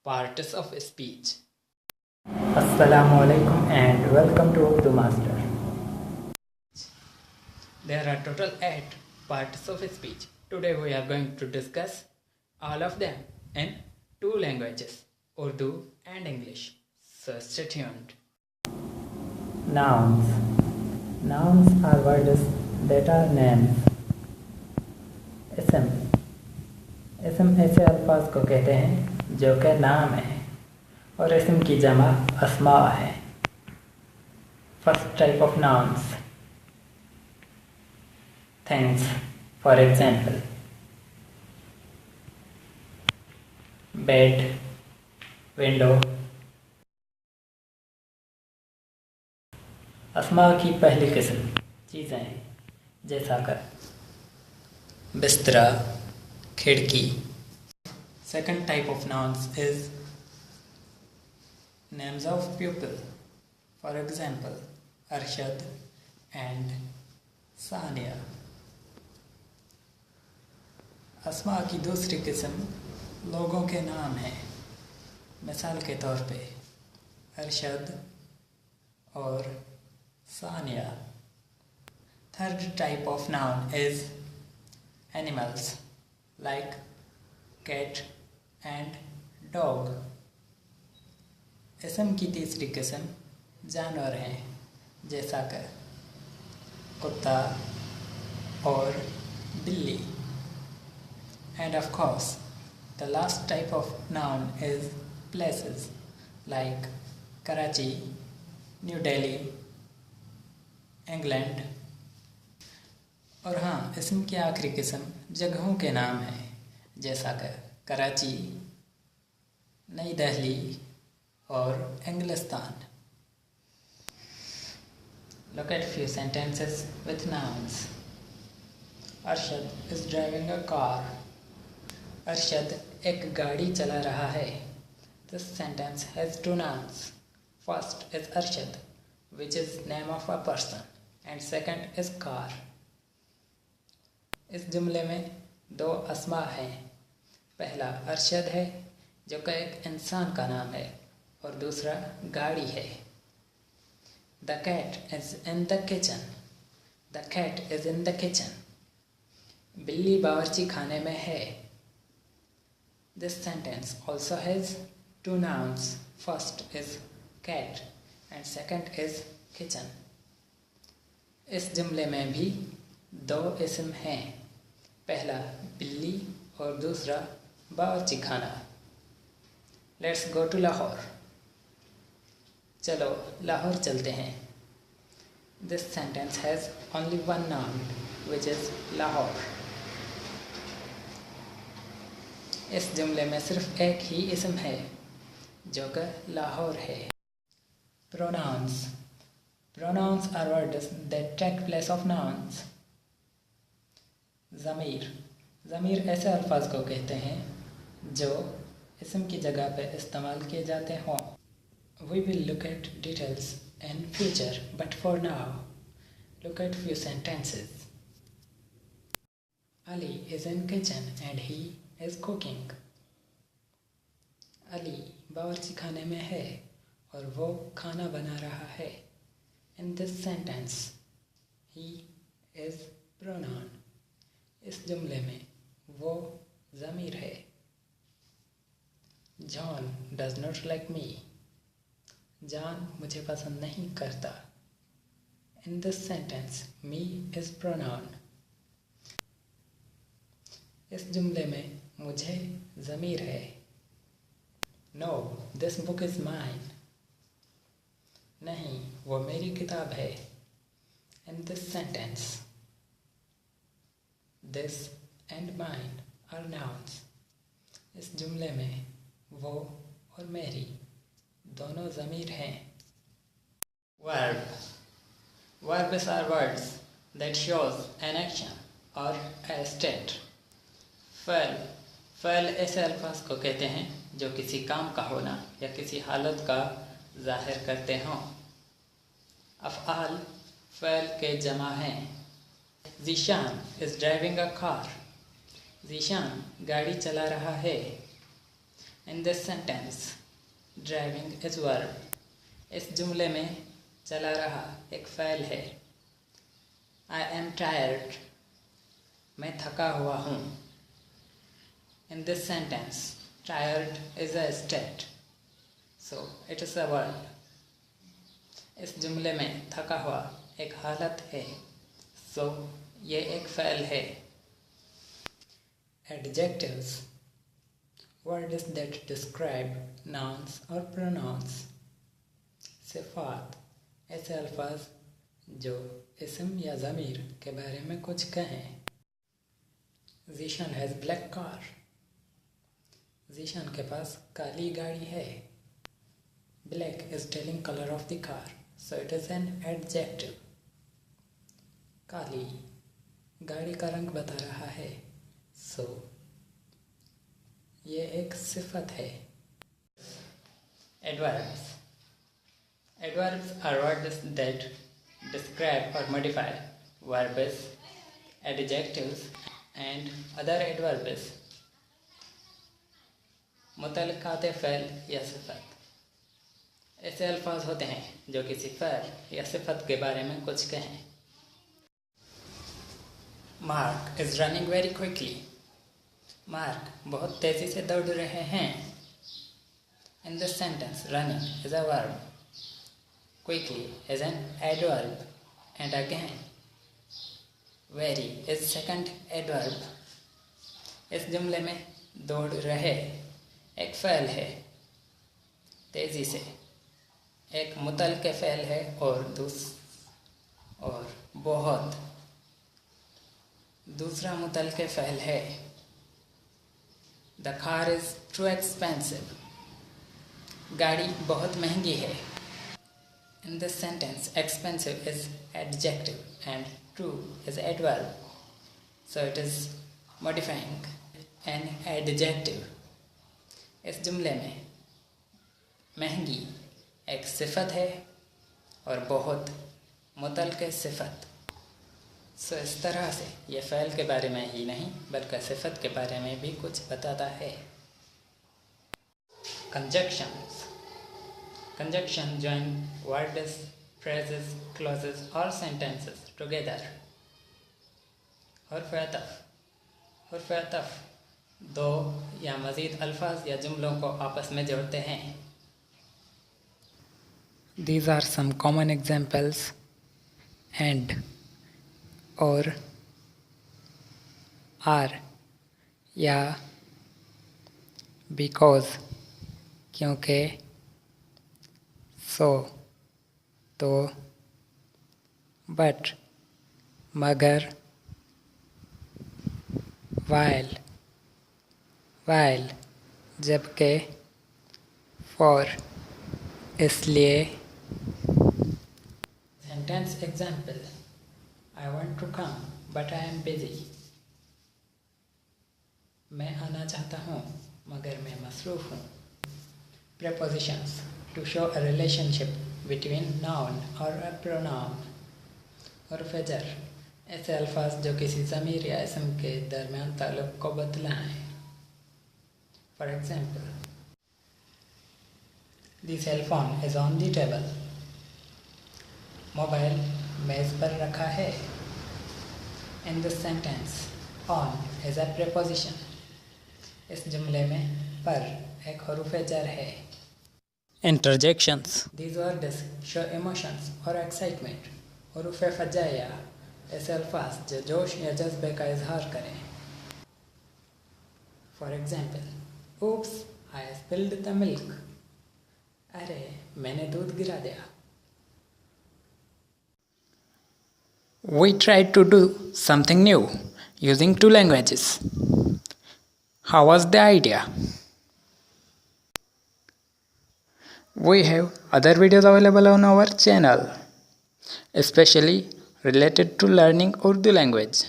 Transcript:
Parts of speech. Assalamu alaikum and welcome to Urdu Master. There are total 8 parts of speech. Today we are going to discuss all of them in 2 languages, Urdu and English. So stay tuned. Nouns. Nouns are words that are names. इसम. इसम ऐसे अल्फाज को कहते हैं जो कि नाम है और इसम की जमा अस्मा है. First type of nouns. Things, for example. Bed, window. अस्मा की पहली किस्म चीज़ें जैसा कर बिस्तरा, खिड़की. Second type of nouns is names of people. For example, Arshad and Sania. अस्मा की दूसरी किस्म लोगों के नाम हैं. मिसाल के तौर पे अरशद और Sania. Third type of noun is animals like cat and dog. इसम की तीसरी किस्म जानवर हैं जैसा कि कुत्ता और बिल्ली. And of course, the last type of noun is places like Karachi, New Delhi, England. और हाँ, इसम की आखिरी किस्म जगहों के नाम हैं जैसा कि कराची, नई दिल्ली और इंग्लिस्तान. Look at few sentences with nouns. Arshad is driving a car. Arshad एक गाड़ी चला रहा है. This sentence has 2 nouns. First is Arshad, which is name of a person, and second is car. इस जुमले में 2 अस्मा हैं. पहला अरशद है जो कि एक इंसान का नाम है और दूसरा गाड़ी है. The cat is in the kitchen. The cat is in the kitchen. बिल्ली बावर्ची खाने में है. This sentence also has 2 nouns. First is cat and second is kitchen. इस जुमले में भी 2 इसम हैं. पहला बिल्ली और दूसरा बावर्ची खाना. Let's go to Lahore. चलो लाहौर चलते हैं. This sentence has only 1 noun, which is Lahore. इस जुमले में सिर्फ एक ही इसम है जो कि लाहौर है. Pronouns. Pronouns are words that take place of nouns. ज़मीर. ज़मीर ऐसे अल्फाज को कहते हैं जो इसम की जगह पे इस्तेमाल किए जाते हों. We will look at details in future, but for now, look at few sentences. Ali is in kitchen and he is cooking. Ali बावर्ची खाने में है और वो खाना बना रहा है. In this sentence, he is pronoun. इस जुमले में वो ज़मीर है. John does not like me. John मुझे पसंद नहीं करता. In this sentence, me is pronoun. इस जुमले में मुझे ज़मीर है. No, this book is mine. नहीं, वो मेरी किताब है. In this sentence, this and mine are nouns. इस जुमले में वो और मेरी दोनों ज़मीर हैं. Verb. Verbs are words that shows an action or a state. फ़ैल. फ़ैल ऐसे अल्फाज को कहते हैं जो किसी काम का होना या किसी हालत का ज़ाहिर करते हों. अफ़आल फ़ैल के जमा हैं. Zeeshan is driving a car. Zeeshan गाड़ी चला रहा है. In this sentence, driving is verb. इस जुमले में चला रहा एक फ़ैल है. I am tired. मैं थका हुआ हूँ. In this sentence, tired is a state, so it is a verb. इस जुमले में थका हुआ एक हालत है, so ये एक फ़ैल है. Adjectives, words that describe nouns or pronouns. सिफ़ात, ऐसे अल्फाज जो इसम या ज़मीर के बारे में कुछ कहें. Zishan has black car. Zeeshan के पास काली गाड़ी है. Black is telling color of the car, so it is an adjective. काली गाड़ी का रंग बता रहा है, so ये एक सिफत है. Adverbs. Adverbs are words that describe or modify verbs, adjectives, and other adverbs. मुतल्लिक़ात फ़ैल या सिफत ऐसे अल्फाज होते हैं जो किसी फ़ैल या सिफत के बारे में कुछ कहें. Mark is running very quickly. Mark बहुत तेज़ी से दौड़ रहे हैं. In this sentence, running is a verb. Quickly is an adverb. And again, very is second adverb. इस जुमले में दौड़ रहे एक फ़ैल है, तेज़ी से एक मुतल्लिक़ फ़ैल है, और बहुत दूसरा मुतल्लिक़ फ़ैल है. The car is too expensive. गाड़ी बहुत महंगी है. In this sentence, expensive is adjective and too is adverb, so it is modifying an adjective. इस जुमले में महंगी एक सिफत है और बहुत मुतल्लिक़ सिफत. सो इस तरह से ये फ़ैल के बारे में ही नहीं बल्कि सिफत के बारे में भी कुछ बताता है. Conjunctions. Conjunction join words, phrases, clauses or sentences together. हुर्फ़ अतफ़ दो या मज़ीद अल्फाज या जुमलों को आपस में जोड़ते हैं. These are some common examples. And, और, are, या, because, क्योंकि, so, तो, but, मगर, while, जबकि, for, इसलिए. Sentence example. I want to come, but I am busy. मैं आना चाहता हूँ मगर मैं मसरूफ़ हूँ. Prepositions to show a relationship between noun or a pronoun. हुर्फ़ जर ऐसे अल्फाज जो किसी ज़मीर या इसम के दरमियान ताल्लुक़ को बतलाएं. For example, the cell phone is on the table. Mobile मेज़ पर रखा है. In this sentence, on is a preposition. इस जुमले में पर एक हुर्फ़ जर है. Interjections. These words show emotions or excitement. हुर्फ़ फ़जाइया ऐसे अल्फाज जो जोश या जज्बे का इजहार करें. For example, oops, I spilled the milk. अरे मैंने दूध गिरा दिया. We tried to do something new using 2 languages. How was the idea? We have other videos available on our channel, especially related to learning Urdu language.